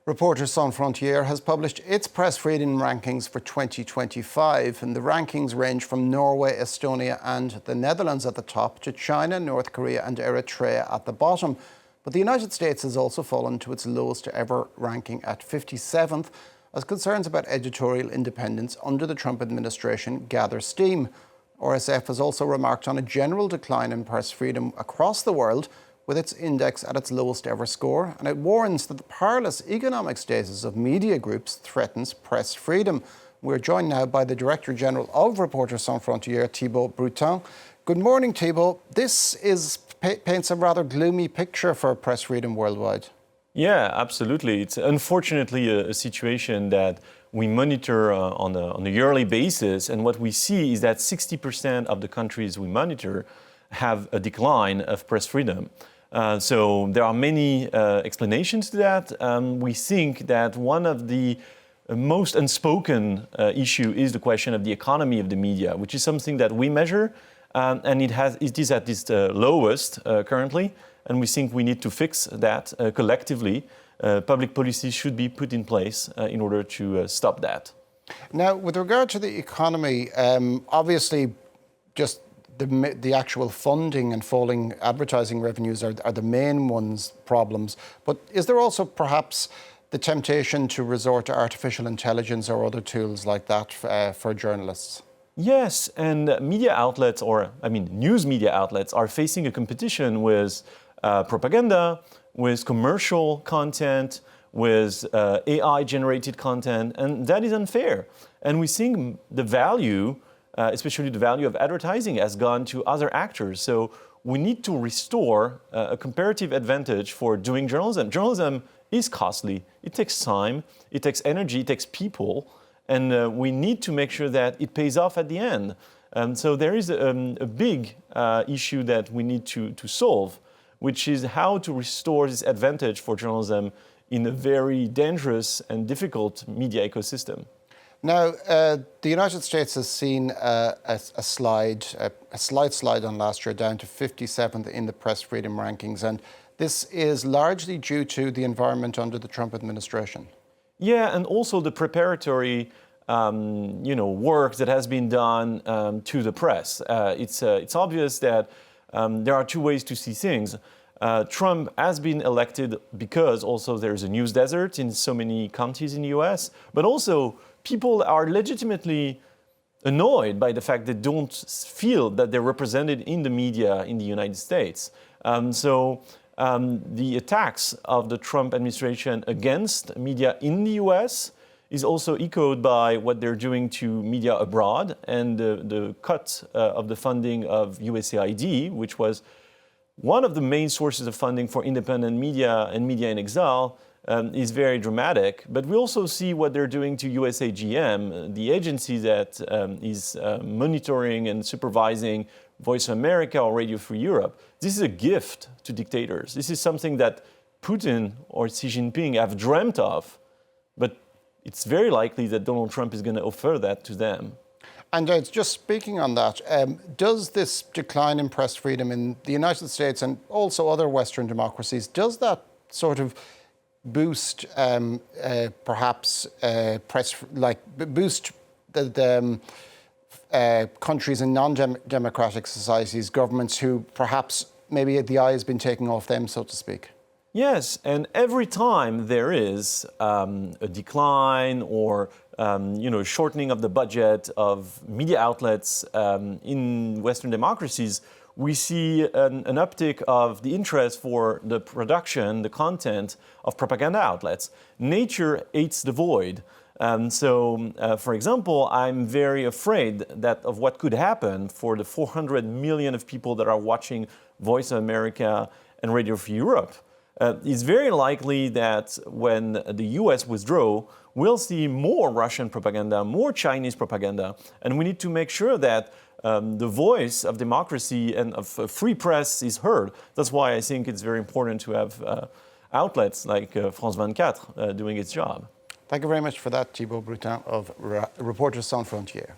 Reporters Sans Frontières has published its press freedom rankings for 2025, and the rankings range from Norway, Estonia and the Netherlands at the top to China, North Korea and Eritrea at the bottom. But the United States has also fallen to its lowest ever ranking at 57th, as concerns about editorial independence under the Trump administration gather steam. RSF has also remarked on a general decline in press freedom across the world, with its index at its lowest ever score, and it warns that the perilous economic status of media groups threatens press freedom. We're joined now by the Director General of Reporters Sans Frontières, Thibaut Bruttin. Good morning, Thibaut. This paints a rather gloomy picture for press freedom worldwide. Yeah, absolutely. It's unfortunately a situation that we monitor on a yearly basis, and what we see is that 60% of the countries we monitor have a decline of press freedom. So there are many explanations to that. We think that one of the most unspoken issue is the question of the economy of the media, which is something that we measure, and it is at its lowest currently, and we think we need to fix that collectively. Public policies should be put in place in order to stop that. Now, with regard to the economy, obviously just the actual funding and falling advertising revenues are the main problems. But is there also perhaps the temptation to resort to artificial intelligence or other tools like that for journalists? Yes, and media outlets, news media outlets, are facing a competition with propaganda, with commercial content, with AI-generated content, and that is unfair. And we think the value, especially the value of advertising, has gone to other actors. So we need to restore a comparative advantage for doing journalism. Journalism is costly. It takes time, it takes energy, it takes people, and we need to make sure that it pays off at the end. So there is a big issue that we need to solve, which is how to restore this advantage for journalism in a very dangerous and difficult media ecosystem. Now, the United States has seen a slight slide on last year, down to 57th in the press freedom rankings, and this is largely due to the environment under the Trump administration. Yeah, and also the preparatory, work that has been done to the press. It's obvious that there are two ways to see things. Trump has been elected because also there's a news desert in so many counties in the US, but also people are legitimately annoyed by the fact they don't feel that they're represented in the media in the United States. The attacks of the Trump administration against media in the US is also echoed by what they're doing to media abroad, and the cut of the funding of USAID, which was one of the main sources of funding for independent media and media in exile, is very dramatic. But we also see what they're doing to USAGM, the agency that is monitoring and supervising Voice of America or Radio Free Europe. This is a gift to dictators. This is something that Putin or Xi Jinping have dreamt of, but it's very likely that Donald Trump is going to offer that to them. And just speaking on that, does this decline in press freedom in the United States and also other Western democracies, does that sort of boost boost the countries in non-democratic societies, governments who perhaps maybe the eye has been taken off them, so to speak? Yes, and every time there is a decline or shortening of the budget of media outlets in Western democracies, we see an uptick of the interest for the production, the content of propaganda outlets. Nature hates the void. For example, I'm very afraid of what could happen for the 400 million of people that are watching Voice of America and Radio Free Europe. It's very likely that when the US withdraw, we'll see more Russian propaganda, more Chinese propaganda, and we need to make sure that the voice of democracy and of free press is heard. That's why I think it's very important to have outlets like France 24 doing its job. Thank you very much for that, Thibaut Bruttin of Reporters Sans Frontières.